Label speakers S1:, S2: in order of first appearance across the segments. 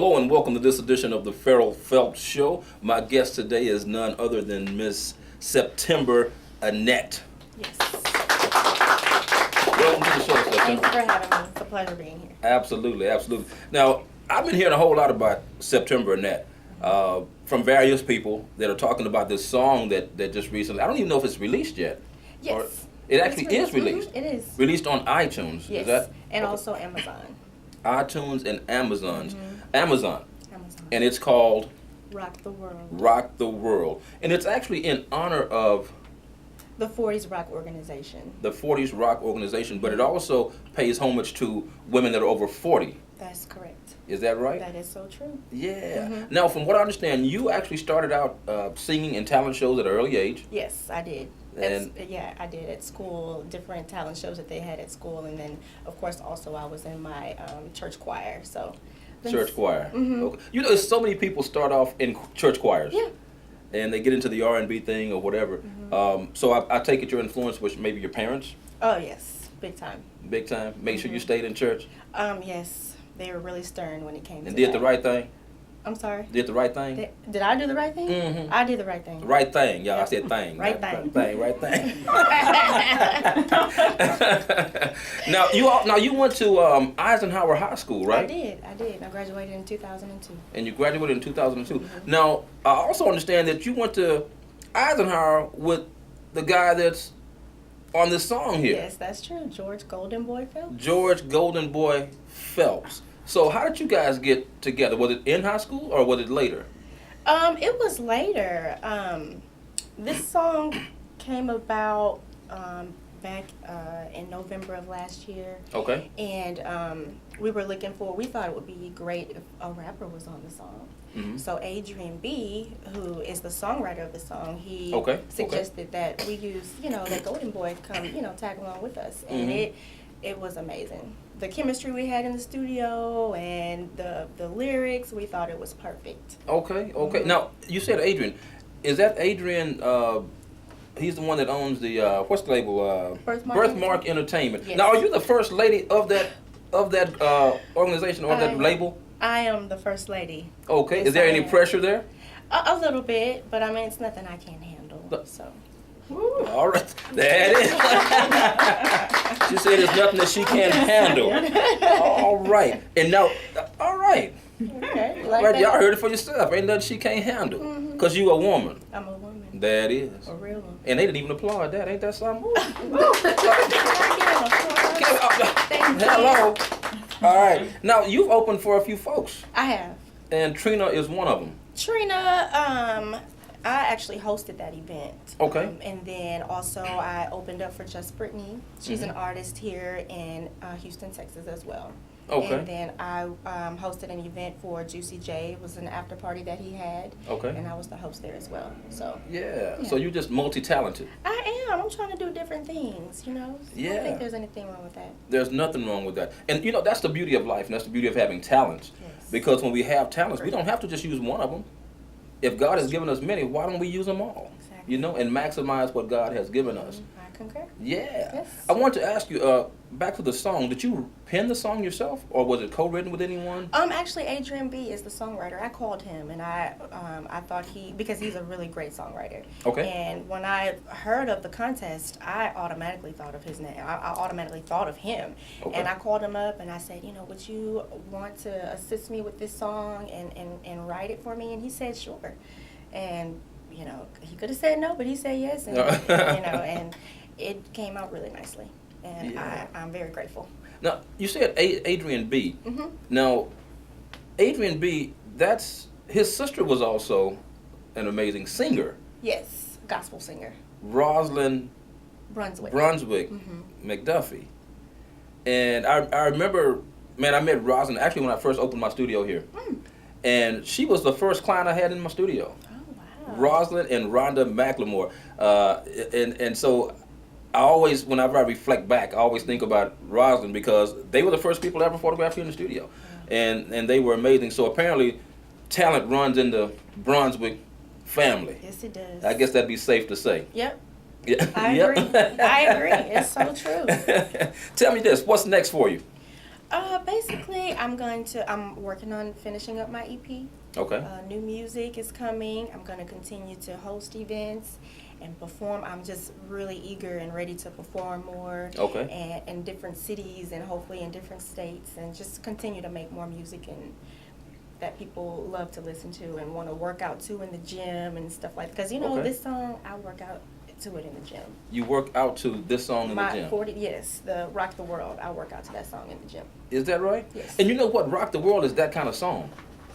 S1: Hello and welcome to this edition of the Ferrell Phelps Show. My guest today is none other than Miss Septm'ber Annette.
S2: Yes.
S1: Welcome to the show, Septm'ber.
S2: Thank you for having me. It's a pleasure being here.
S1: Absolutely, absolutely. Now, I've been hearing a whole lot about Septm'ber Annette from various people that are talking about this song that just recently, I don't even know if it's released yet.
S2: Yes.
S1: Or it actually is released.
S2: Mm-hmm. It is.
S1: Released on iTunes.
S2: Yes.
S1: Is that?
S2: And
S1: Okay.
S2: also Amazon.
S1: iTunes and Amazon's.
S2: Mm-hmm.
S1: Amazon.
S2: Amazon.
S1: And it's called
S2: Rock the World.
S1: Rock the World. And it's actually in honor of
S2: The 40s Rock Organization.
S1: the 40s Rock Organization, but it also pays homage to women that are over 40.
S2: That's correct.
S1: Is that right?
S2: That is so true.
S1: Yeah.
S2: Mhm.
S1: Now, from what I understand, you actually started out singing in talent shows at an early age.
S2: Yes, I did. Yeah, I did at school, different talent shows that they had at school, and then, of course, also I was in my church choir. So.
S1: Church choir.
S2: Mhm.
S1: Okay. You know, there's so many people start off in church choirs.
S2: Yeah.
S1: And they get into the R&B thing or whatever. So I take it your influence was maybe your parents,
S2: Oh yes, big time.
S1: big time. Make sure you stayed in church
S2: Yes, they were really stern when it came to
S1: and did
S2: that.
S1: the right thing.
S2: I'm sorry.
S1: Did the right thing.
S2: Did I do the right thing?
S1: Mhm.
S2: I did the right thing.
S1: Right thing, yeah. I
S2: Yep.
S1: said thing.
S2: Right thing.
S1: Right thing. Now you went to Eisenhower High School, right?
S2: I did. I graduated in 2002.
S1: And you graduated in 2002. Now I also understand that you went to Eisenhower with the guy that's on this song here,
S2: Yes, that's true. George Goldenboy Phelps.
S1: George Goldenboy Phelps. So how did you guys get together? Was it in high school or was it later?
S2: It was later. This song came about back in November of last year.
S1: Okay.
S2: And we thought it would be great if a rapper was on the song.
S1: Mhm.
S2: So Adrian B., who is the songwriter of the song, he
S1: Okay.
S2: suggested that we use, that Golden Boy come, tag along with us. And it was amazing. The chemistry we had in the studio and the lyrics, we thought it was perfect.
S1: Okay.
S2: Mhm.
S1: Now you said Adrian. Is that Adrian? He's the one that owns the what's the label?
S2: Birthmark
S1: Entertainment.
S2: Yes.
S1: Now, are you the first lady of that organization or that label?
S2: I am the first lady.
S1: Okay.
S2: Yes,
S1: Is there
S2: I
S1: any
S2: am.
S1: pressure there?
S2: A little bit, but I mean, it's nothing I can't handle. So.
S1: All right. There it is. She said there's nothing that she can't handle. All right. And now, all right.
S2: Okay.
S1: All right, y'all heard it for yourself. Ain't nothing she can't handle. Because you a woman.
S2: I'm a woman.
S1: That is.
S2: A real one.
S1: And they didn't even applaud that. Ain't that something?
S2: Thank you.
S1: Hello. All right. Now, you've opened for a few folks.
S2: I have.
S1: And Trina is one of them.
S2: Trina, I actually hosted that event.
S1: Okay.
S2: And then also I opened up for Just Brittany. She's an artist here in Houston, Texas as well.
S1: Okay.
S2: And then I hosted an event for Juicy J. It was an after party that he had.
S1: Okay.
S2: And I was the host there as well. So.
S1: Yeah. So you're just multi-talented.
S2: I am. I'm trying to do different things, I don't
S1: Yeah.
S2: think there's anything wrong with that.
S1: There's nothing wrong with that. And that's the beauty of life, and that's the beauty of having talents.
S2: Yes.
S1: Because when we have talents, we don't have to just use one of them. If God has given us many, why don't we use them all?
S2: Exactly.
S1: And maximize what God has given us.
S2: I concur.
S1: Yeah.
S2: Yes.
S1: I want to ask you, back to the song, did you pen the song yourself, or was it co-written with anyone?
S2: Actually, Adrian B. is the songwriter. I called him, and I thought because he's a really great songwriter.
S1: Okay.
S2: And when I heard of the contest, I automatically thought of his name. I automatically thought of him.
S1: Okay.
S2: And I called him up, and I said, would you want to assist me with this song and write it for me? And he said, sure. And, he could have said no, but he said yes. And, and it came out really nicely. And
S1: Yeah.
S2: I'm very grateful.
S1: Now, you said Adrian B.
S2: Mm-hmm.
S1: Now, Adrian B., his sister was also an amazing singer.
S2: Yes, gospel singer.
S1: Rosalind
S2: Brunswick.
S1: McDuffie. And I remember, man, I met Rosalind actually when I first opened my studio here. And she was the first client I had in my studio.
S2: Oh, wow.
S1: Rosalind and Rhonda McLemore. And so I always, whenever I reflect back, I always think about Rosalind because they were the first people to ever photograph here in the studio. And they were amazing. So apparently talent runs in the Brunswick family.
S2: Yes, it does.
S1: I guess that'd be safe to say.
S2: Yep.
S1: Yeah.
S2: I
S1: Yep.
S2: agree. I agree. It's so true.
S1: Tell me this, what's next for you?
S2: Basically, I'm working on finishing up my EP.
S1: Okay.
S2: New music is coming. I'm going to continue to host events and perform. I'm just really eager and ready to perform more.
S1: Okay.
S2: And in different cities and hopefully in different states, and just continue to make more music and that people love to listen to and want to work out to in the gym and stuff like that. Because, you know,
S1: Okay.
S2: this song, I work out to it in the gym.
S1: You work out to this song in the gym?
S2: The Rock the World, I work out to that song in the gym.
S1: Is that right?
S2: Yes.
S1: And you know what? Rock the World is that kind of song.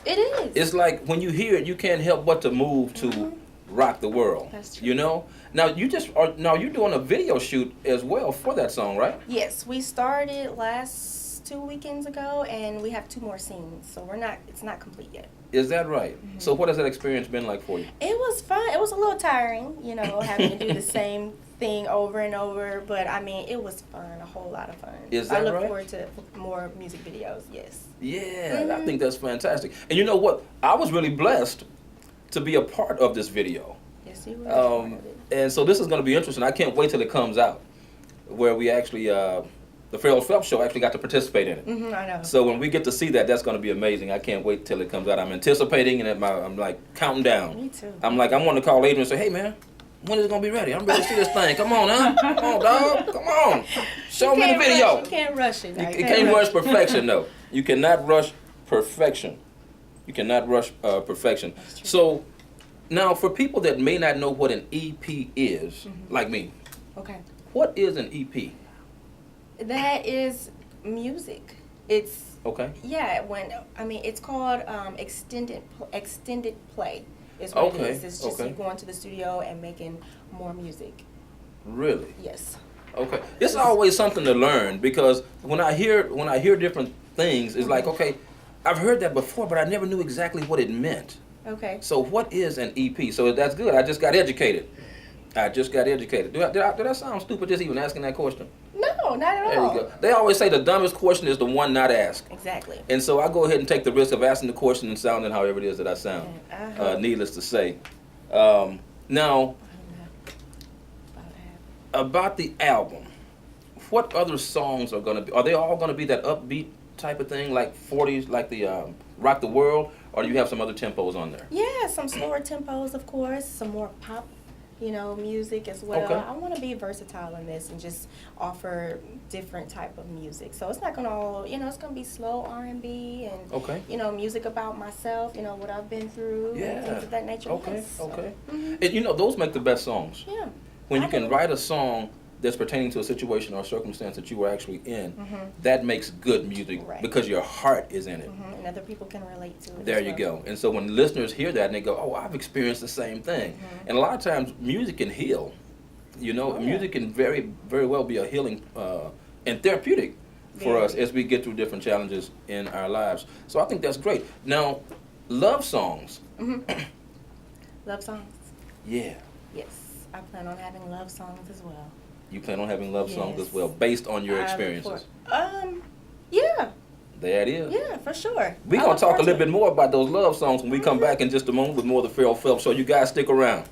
S2: It is.
S1: It's like when you hear it, you can't help but to move to Rock the World.
S2: That's true.
S1: You know? Now you're doing a video shoot as well for that song, right?
S2: Yes, we started last 2 weekends ago, and we have 2 more scenes, so it's not complete yet.
S1: Is that right? So what has that experience been like for you?
S2: It was fun. It was a little tiring, you know, having to do the same thing over and over, but I mean, it was fun, a whole lot of fun.
S1: Is that
S2: I look
S1: right?
S2: forward to more music videos, yes.
S1: Yeah, I think that's fantastic. And you know what? I was really blessed to be a part of this video.
S2: Yes, you were.
S1: And so this is going to be interesting. I can't wait till it comes out, where we actually, the Ferrell Phelps show actually got to participate in it.
S2: I know.
S1: So when we get to see that, that's going to be amazing. I can't wait till it comes out. I'm anticipating, and I'm like counting down.
S2: Me too.
S1: I'm like, I want to call Adrian and say, hey man, when is it going to be ready? I'm ready to see this thing. Come on, huh? Come on, dog. Come on. Show me the video.
S2: You can't rush it.
S1: You can't rush perfection, though. You cannot rush perfection. You cannot rush perfection. So now, for people that may not know what an EP is, like me,
S2: Okay.
S1: what is an EP?
S2: That is music. It's
S1: Okay.
S2: yeah. It's called extended play. Is what
S1: Okay,
S2: it is. It's just
S1: okay.
S2: you going to the studio and making more music.
S1: Really?
S2: Yes.
S1: Okay. It's always something to learn, because when I hear different things, it's like, okay, I've heard that before, but I never knew exactly what it meant.
S2: Okay.
S1: So what is an EP? So that's good. I just got educated. Did I sound stupid just even asking that question?
S2: No, not at all.
S1: There you go. They always say the dumbest question is the one not asked.
S2: Exactly.
S1: And so I go ahead and take the risk of asking the question and sounding however it is that I sound. Needless to say. Now, about the album, what other songs are going to be? Are they all going to be that upbeat type of thing, like 40s, like the Rock the World, or do you have some other tempos on there?
S2: Yeah, some slower tempos, of course, some more pop, music as well.
S1: Okay.
S2: I want to be versatile in this and just offer different type of music. So it's not going to all, it's going to be slow R&B and,
S1: Okay.
S2: Music about myself, what I've been through and things of that nature.
S1: Okay,
S2: Yes.
S1: okay.
S2: Mhm.
S1: And those make the best songs.
S2: Yeah.
S1: When you
S2: I
S1: can
S2: do.
S1: write a song that's pertaining to a situation or circumstance that you were actually in, that makes good music
S2: Right.
S1: because your heart is in it.
S2: And other people can relate to it.
S1: There
S2: as
S1: you
S2: well.
S1: go. And so when listeners hear that and they go, oh, I've experienced the same thing. And a lot of times music can heal. Music can very, very well be a healing and therapeutic for us as we get through different challenges in our lives. So I think that's great. Now, love songs.
S2: Love songs?
S1: Yeah.
S2: Yes. I plan on having love songs as well.
S1: You plan on having love songs
S2: Yes.
S1: as well, based on your
S2: I look
S1: experiences.
S2: Yeah.
S1: There it is.
S2: Yeah, for sure.
S1: We're going to talk a little bit more about those love songs when we come back in just a moment with more of the Ferrell Phelps Show. You guys stick around.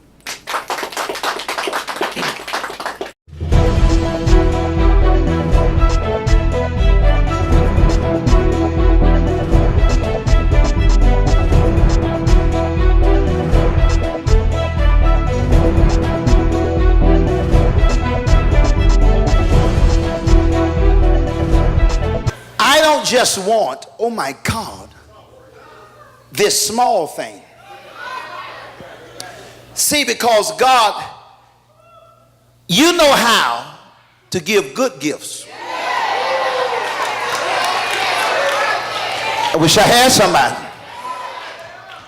S3: I don't just want, oh my God, this small thing. See, because God, you know how to give good gifts. I wish I had somebody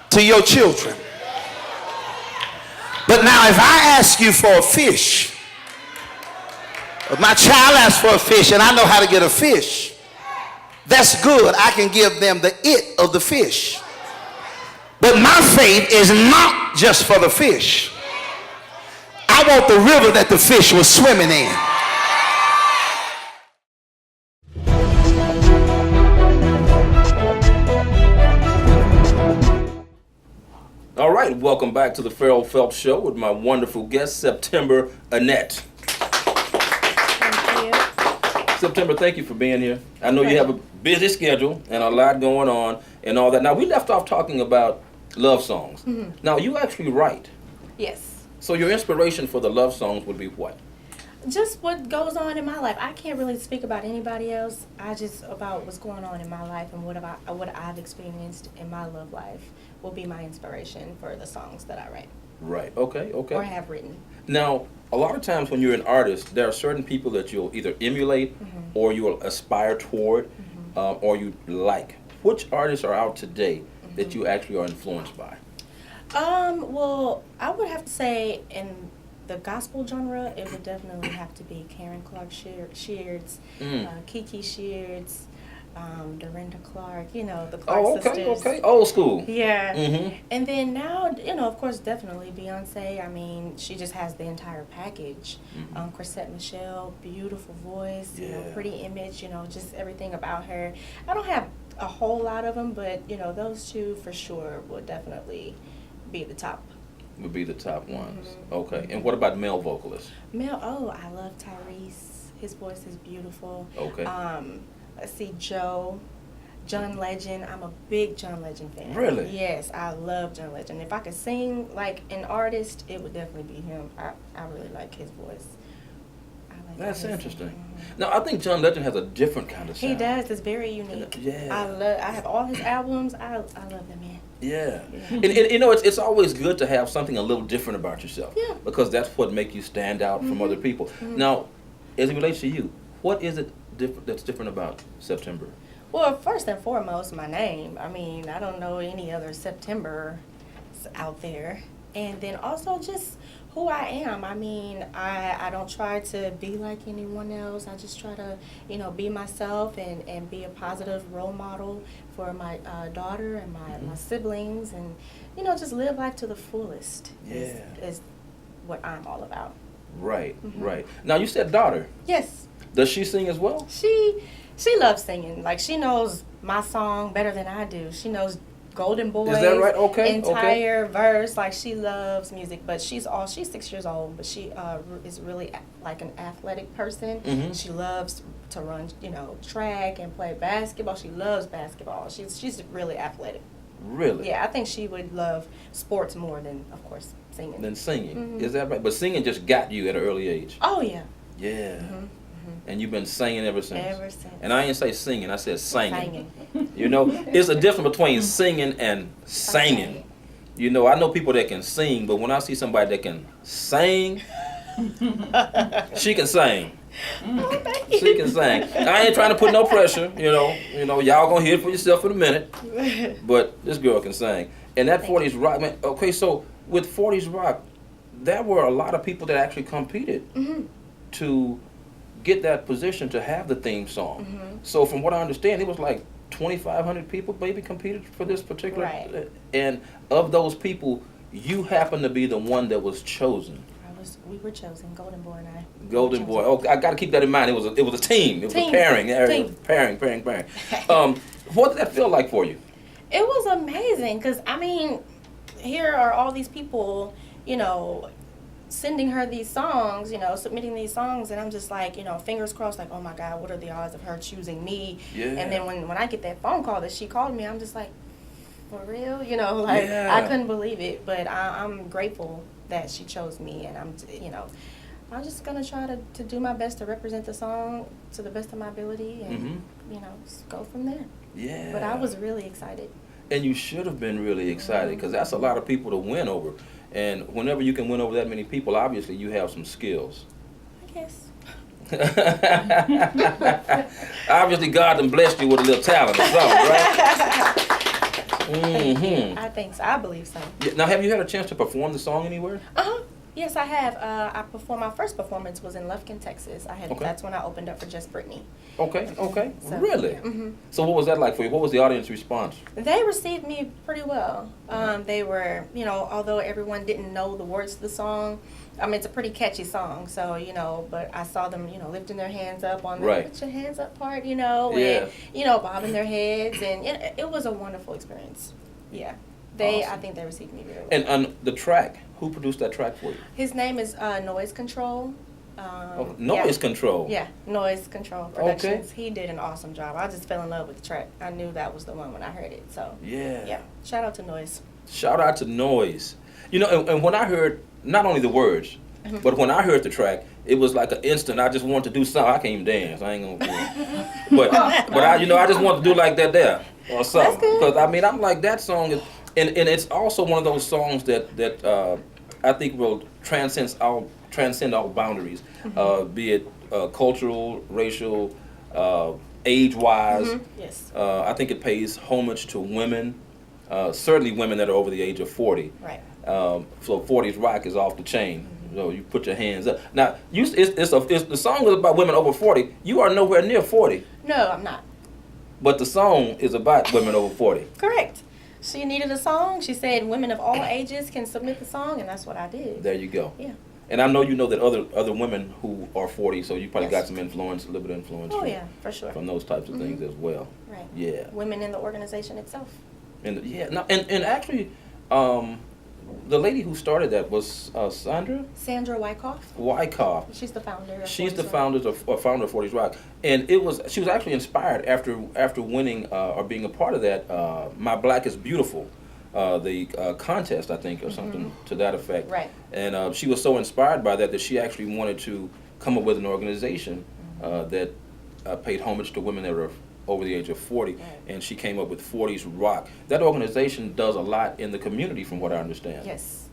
S3: to your children. But now if I ask you for a fish, if my child asks for a fish and I know how to get a fish, that's good. I can give them the it of the fish. But my faith is not just for the fish. I want the river that the fish was swimming in.
S1: All right, welcome back to the Ferrell Phelps Show with my wonderful guest, Septm'ber Annette.
S2: Thank you.
S1: Septm'ber, thank you for being here. I know you have a busy schedule and a lot going on and all that. Now, we left off talking about love songs. Now, you actually write.
S2: Yes.
S1: So your inspiration for the love songs would be what?
S2: Just what goes on in my life. I can't really speak about anybody else. I just about what's going on in my life and what I've experienced in my love life will be my inspiration for the songs that I write.
S1: Right. Okay. Okay.
S2: Or have written.
S1: Now, a lot of times when you're an artist, there are certain people that you'll either emulate or you will aspire toward or you like. Which artists are out today that you actually are influenced by?
S2: Well, I would have to say in the gospel genre, it would definitely have to be Karen Clark Sheards, Kiki Sheards, Dorinda Clark, you know, the Clark sisters.
S1: Okay, old school.
S2: Yeah. And then now, you know, of course, definitely Beyonce. I mean, she just has the entire package. Chrisette Michele, beautiful voice, you know, pretty image, you know, just everything about her. I don't have a whole lot of them, but, you know, those two for sure would definitely be the top.
S1: Would be the top ones. Okay. And what about male vocalists?
S2: Male, oh, I love Tyrese. His voice is beautiful.
S1: Okay.
S2: Let's see, John Legend. I'm a big John Legend fan.
S1: Really?
S2: Yes, I love John Legend. If I could sing like an artist, it would definitely be him. I really like his voice.
S1: That's interesting. Now, I think John Legend has a different kind of sound.
S2: He does. It's very unique.
S1: Yeah.
S2: I have all his albums. I love that man.
S1: Yeah. And you know, it's always good to have something a little different about yourself.
S2: Yeah.
S1: Because that's what makes you stand out from other people. Now, as it relates to you, what is it that's different about Septm'ber?
S2: Well, first and foremost, my name. I mean, I don't know any other Septm'ber out there. And then also just who I am. I mean, I don't try to be like anyone else. I just try to, you know, be myself and be a positive role model for my daughter and my siblings, and, you know, just live life to the fullest is what I'm all about.
S1: Right, right. Now, you said daughter.
S2: Yes.
S1: Does she sing as well?
S2: She loves singing. Like, she knows my song better than I do. She knows Goldenboy.
S1: Is that right? Okay.
S2: Entire verse. Like, she loves music, but she's 6 years old, but she is really like an athletic person. She loves to run, you know, track and play basketball. She loves basketball. She's really athletic.
S1: Really?
S2: Yeah, I think she would love sports more than, of course, singing.
S1: Than singing. Is that right? But singing just got you at an early age.
S2: Oh, yeah.
S1: Yeah. And you've been singing ever since.
S2: Ever since.
S1: And I didn't say singing, I said singing. You know, there's a difference between singing and singing. You know, I know people that can sing, but when I see somebody that can sing, she can sing. She can sing. I ain't trying to put no pressure, you know, y'all gonna hear it for yourself in a minute. But this girl can sing. And that 40s rock, man, okay, so with 40s rock, there were a lot of people that actually competed to get that position to have the theme song. So from what I understand, it was like 2,500 people maybe competed for this particular.
S2: Right.
S1: And of those people, you happen to be the one that was chosen.
S2: We were chosen, Goldenboy and I.
S1: Goldenboy. Oh, I got to keep that in mind. It was a team. It was a pairing. Pairing. What did that feel like for you?
S2: It was amazing because, I mean, here are all these people, you know, sending her these songs, you know, submitting these songs, and I'm just like, you know, fingers crossed, like, oh my God, what are the odds of her choosing me?
S1: Yeah.
S2: And then when I get that phone call that she called me, I'm just like, for real? You know, like, I couldn't believe it, but I'm grateful that she chose me, and I'm just gonna try to do my best to represent the song to the best of my ability, and you know, just go from there.
S1: Yeah.
S2: But I was really excited.
S1: And you should have been really excited because that's a lot of people to win over. And whenever you can win over that many people, obviously you have some skills.
S2: I guess.
S1: Obviously God done blessed you with a little talent or something, right?
S2: I think so. I believe so.
S1: Yeah, now, have you had a chance to perform the song anywhere?
S2: Yes, I have. My first performance was in Lufkin, Texas. That's when I opened up for Just Brittany.
S1: Okay.
S2: So,
S1: Really? So what was that like for you? What was the audience response?
S2: They received me pretty well. They were, you know, although everyone didn't know the words to the song, I mean, it's a pretty catchy song, so, you know, but I saw them, you know, lifting their hands up on the put your hands up part, you know, and, you know, bobbing their heads, and it was a wonderful experience. Yeah.
S1: Awesome.
S2: I think they received me very well.
S1: And on the track, who produced that track for you?
S2: His name is Noise Control.
S1: Noise control.
S2: Yeah, Noise Control Productions. He did an awesome job. I just fell in love with the track. I knew that was the one when I heard it. So yeah, shout out to Noise.
S1: Shout out to Noise. You know, and when I heard not only the words, but when I heard the track, it was like an instant. I just wanted to do something. I can't even dance. I ain't gonna do it. But I, I just wanted to do like that there or something. Because I mean, I'm like that song is, and it's also one of those songs that I think will transcend all boundaries, be it cultural, racial, age-wise.
S2: Yes.
S1: I think it pays homage to women, certainly women that are over the age of 40.
S2: Right.
S1: So 40s rock is off the chain. So you put your hands up. Now, the song is about women over 40. You are nowhere near 40.
S2: No, I'm not.
S1: But the song is about women over 40.
S2: Correct. She needed a song. She said women of all ages can submit the song, and that's what I did.
S1: There you go.
S2: Yeah.
S1: And I know you know that other women who are 40, so you probably got some influence, a little bit of influence.
S2: Oh, yeah, for sure.
S1: From those types of things as well.
S2: Right.
S1: Yeah.
S2: Women in the organization itself.
S1: And and actually, the lady who started that was
S2: Sandra Wyckoff.
S1: Wyckoff.
S2: She's the founder.
S1: She's the founder of 40s Rock, and she was actually inspired after winning or being a part of that My Black is Beautiful, the contest, I think, or something to that effect.
S2: Right.
S1: And she was so inspired by that she actually wanted to come up with an organization that paid homage to women that were over the age of 40, and she came up with 40s Rock. That organization does a lot in the community, from what I understand.
S2: Yes.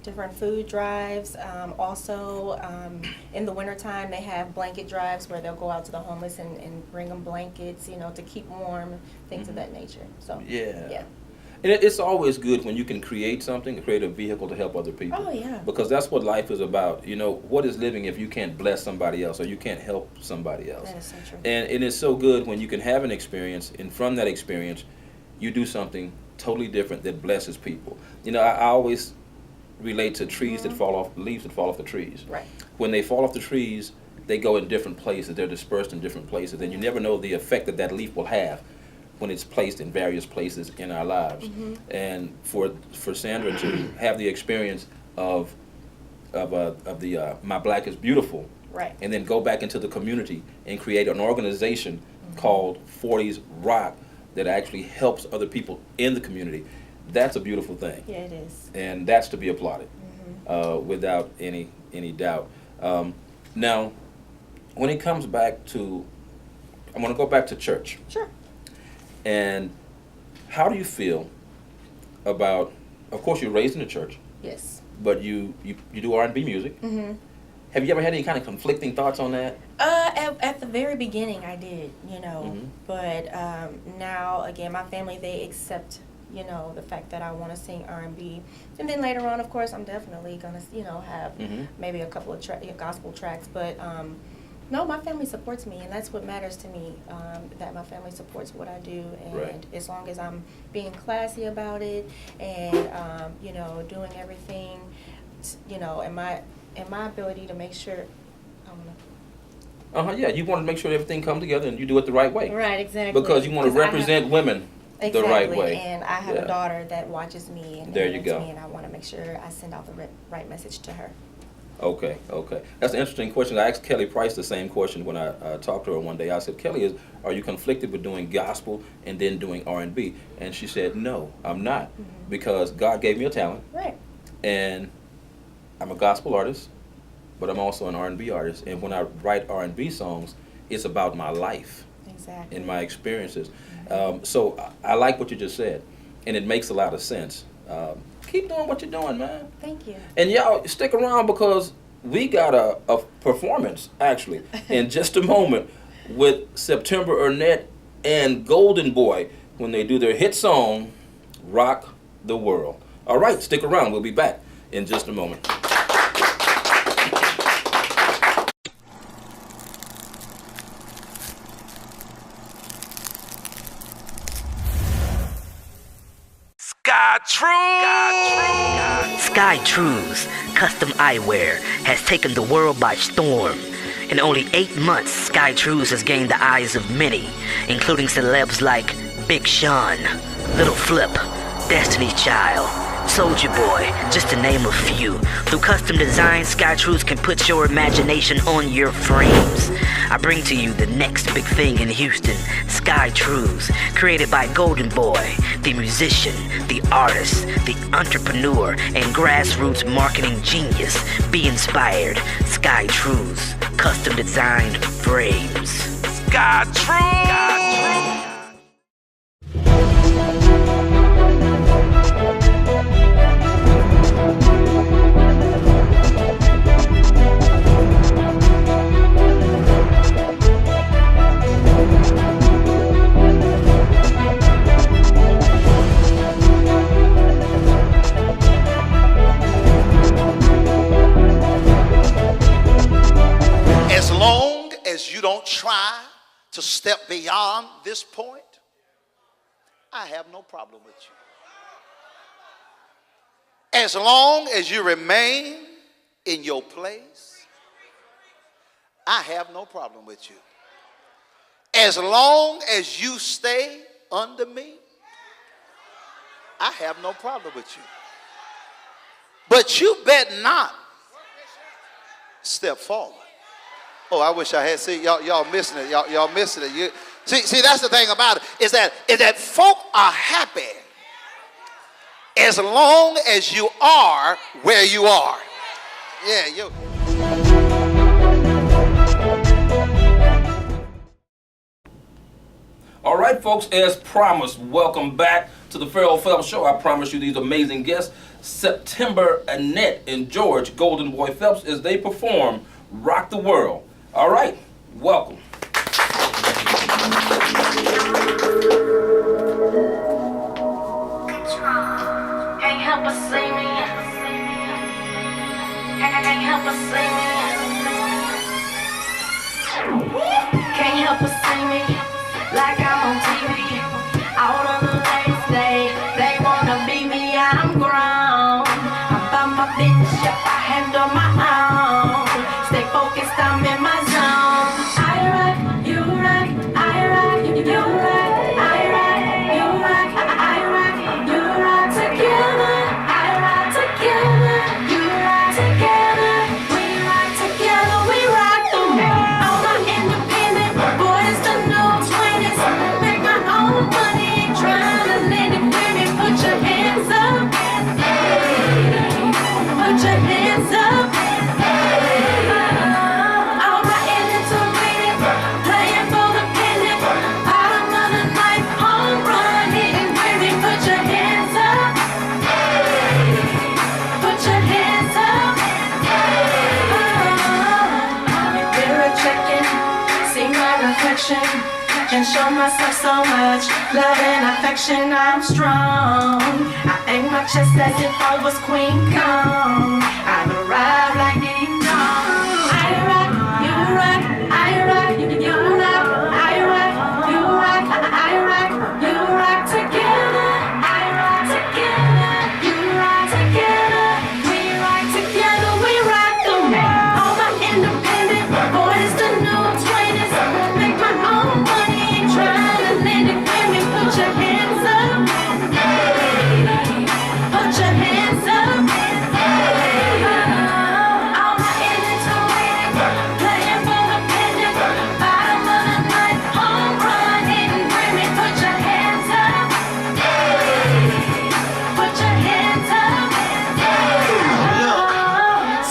S2: Different food drives. Also, in the wintertime, they have blanket drives where they'll go out to the homeless and bring them blankets, to keep warm, things of that nature. So yeah.
S1: And it's always good when you can create a vehicle to help other people.
S2: Oh, yeah.
S1: Because that's what life is about. What is living if you can't bless somebody else or you can't help somebody else?
S2: That is so true.
S1: And it is so good when you can have an experience, and from that experience, you do something totally different that blesses people. I always relate to trees that fall off, leaves that fall off the trees.
S2: Right.
S1: When they fall off the trees, they go in different places. They're dispersed in different places, and you never know the effect that leaf will have when it's placed in various places in our lives. And for Sandra to have the experience of the My Black is Beautiful,
S2: right,
S1: and then go back into the community and create an organization called 40s Rock that actually helps other people in the community, that's a beautiful thing.
S2: Yeah, it is.
S1: And that's to be applauded, without any doubt. Now, when it comes back to, I'm going to go back to church.
S2: Sure.
S1: And how do you feel about, of course, you're raised in the church.
S2: Yes.
S1: But you do R&B music. Have you ever had any kind of conflicting thoughts on that?
S2: At the very beginning, I did, But now, again, my family, they accept, the fact that I want to sing R&B. And then later on, of course, I'm definitely going to, have maybe a couple of gospel tracks. But no, my family supports me, and that's what matters to me, that my family supports what I do. And as long as I'm being classy about it and, doing everything, and my ability to make sure,
S1: Yeah, you want to make sure everything comes together and you do it the right way.
S2: Right, exactly.
S1: Because you want to represent women the right way.
S2: And I have a daughter that watches me and
S1: there you go.
S2: me, and I want to make sure I send out the right message to her.
S1: Okay. That's an interesting question. I asked Kelly Price the same question when I talked to her one day. I said, Kelly, are you conflicted with doing gospel and then doing R&B? And she said, no, I'm not, because God gave me a talent.
S2: Right.
S1: And I'm a gospel artist, but I'm also an R&B artist. And when I write R&B songs, it's about my life.
S2: Exactly.
S1: And my experiences. So I like what you just said, and it makes a lot of sense. Keep doing what you're doing, man.
S2: Thank you.
S1: And y'all stick around, because we got a performance, actually, in just a moment with Septm'ber, Annette, and Goldenboy when they do their hit song, Rock the World. All right, stick around. We'll be back in just a moment.
S4: Sky Trues custom eyewear has taken the world by storm. In only 8 months, Sky Trues has gained the eyes of many, including celebs like Big Sean, Little Flip, Destiny's Child, Soldier Boy, just to name a few. Through custom design, SkyTruths can put your imagination on your frames. I bring to you the next big thing in Houston, SkyTruths, created by Goldenboy, the musician, the artist, the entrepreneur, and grassroots marketing genius. Be inspired. SkyTruths, custom designed frames. SkyTruths!
S3: As long as you don't try to step beyond this point, I have no problem with you. As long as you remain in your place, I have no problem with you. As long as you stay under me, I have no problem with you. But you better not step forward. Oh, I wish I had. See, y'all missing it. Y'all missing it. See, that's the thing about it. Is that folk are happy as long as you are where you are. Yeah, you.
S1: All right, folks, as promised, welcome back to the Ferrell Phelps Show. I promise you these amazing guests, Septm'ber, Annette, and George Goldenboy Phelps, as they perform Rock the World. All right, welcome.
S5: Can't help but see me. Can't help but see me. Can't help but see me like I'm on TV. All of the ladies they wanna be me. I'm grown. I'm by my bitch, yep, I handle my own. Stay focused, I'm in my zone. I rock, you rock, I rock, you rock, I rock, you rock, I rock, you rock together. I rock together, you rock together. We rock together, we rock the world. All my independent boys, the new 20s. Make my own money, ain't trying to lend it with me. Put your hands up. Put your hands up. All my intermittent, playing for the pennant. Bottom of the ninth, home run, hitting with me. Put your hands up. Put your hands up. Mirror checking, see my reflection. Can show myself so much love and affection. I'm strong. I aim my chest as if I was Queen Kong. I've arrived like ding dong. I rock, you rock, I rock, you rock, I rock, you rock, I rock, you rock together. I rock together, you rock together. We rock together, we rock the world. All my independent boys, the new 20s. Make my own money, ain't trying to lend it with me. Put your hands up. Put your hands up. All my intermittent, playing for the pennant. Bottom of the ninth, home run, hitting with me. Put your hands up. Put your hands up.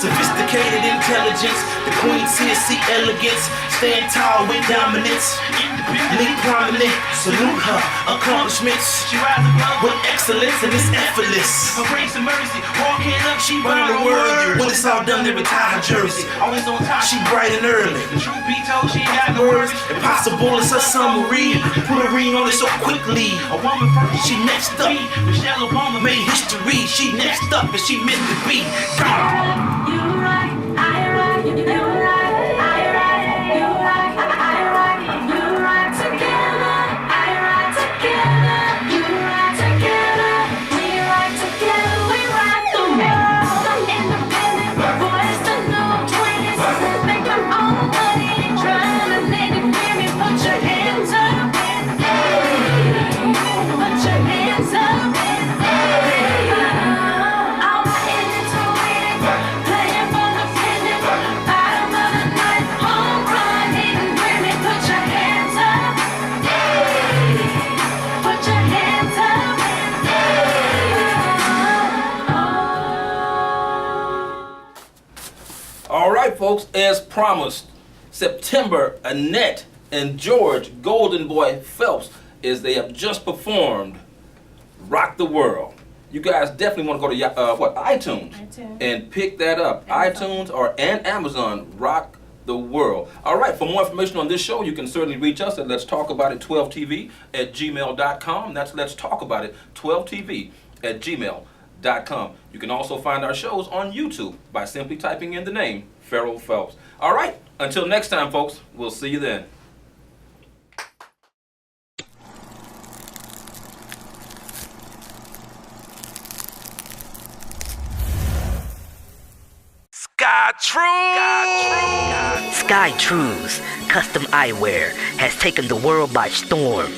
S6: Sophisticated intelligence, the Queen CSC elegance, stand tall with dominance, lead prominent, salute her accomplishments. She rides above with excellence and it's effortless. Her grace and mercy, walking up, she round the world. When it's all done, they retire her jersey. Always on top, she bright and early. The truth be told, she ain't got no words. Impossible is her summary. Put a ring on it so quickly. A woman first, she next up. Michelle Obama made history. She next up and she meant to be. God.
S5: You rock, I rock, you rock, I rock, you rock, I rock, you rock together. I rock together, you rock together. We rock together, we rock the world. I'm independent, boys, the new 20s. Make my own money, ain't trying to lend it with me. Put your hands up. Put your hands up.
S1: folks, as promised, Septm'ber, Annette, and George Goldenboy Phelps, as they have just performed Rock the World. You guys definitely want to go to iTunes and pick that up. Amazon. iTunes and Amazon. Rock the World. All right, for more information on this show, you can certainly reach us at Let's Talk About It 12tv@gmail.com. That's Let's Talk About It 12tv@gmail.com. You can also find our shows on YouTube by simply typing in the name Ferrell Phelps. All right, until next time, folks, we'll see you then.
S4: Sky Trues custom eyewear has taken the world by storm.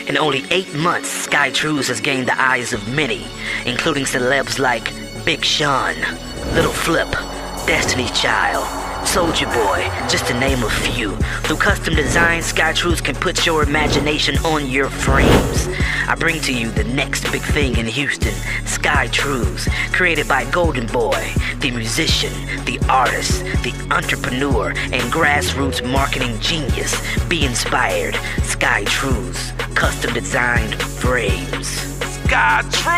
S4: In only 8 months, Sky Trues has gained the eyes of many, including celebs like Big Sean, Little Flip, Destiny's Child, Soulja Boy, just to name a few. Through custom design, Sky Trues can put your imagination on your frames. I bring to you the next big thing in Houston, Sky Trues, created by Goldenboy, the musician, the artist, the entrepreneur, and grassroots marketing genius. Be inspired. Sky Trues, custom designed frames. Sky Trues!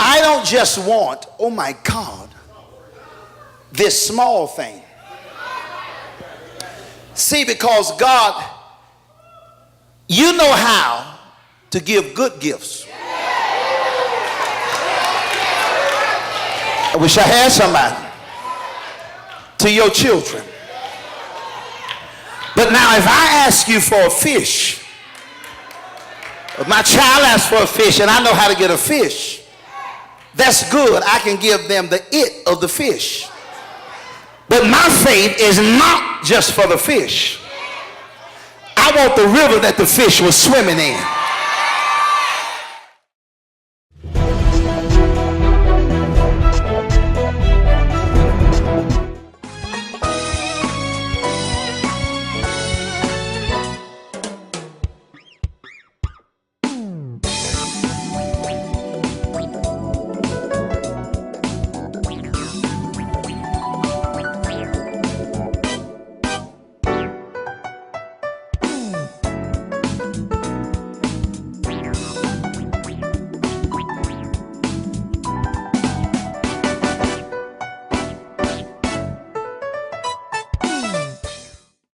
S3: I don't just want, oh my God, this small thing. See, because God, you know how to give good gifts. I wish I had somebody to your children. But now if I ask you for a fish, if my child asks for a fish and I know how to get a fish, that's good. I can give them the it of the fish. But my faith is not just for the fish. I want the river that the fish was swimming in.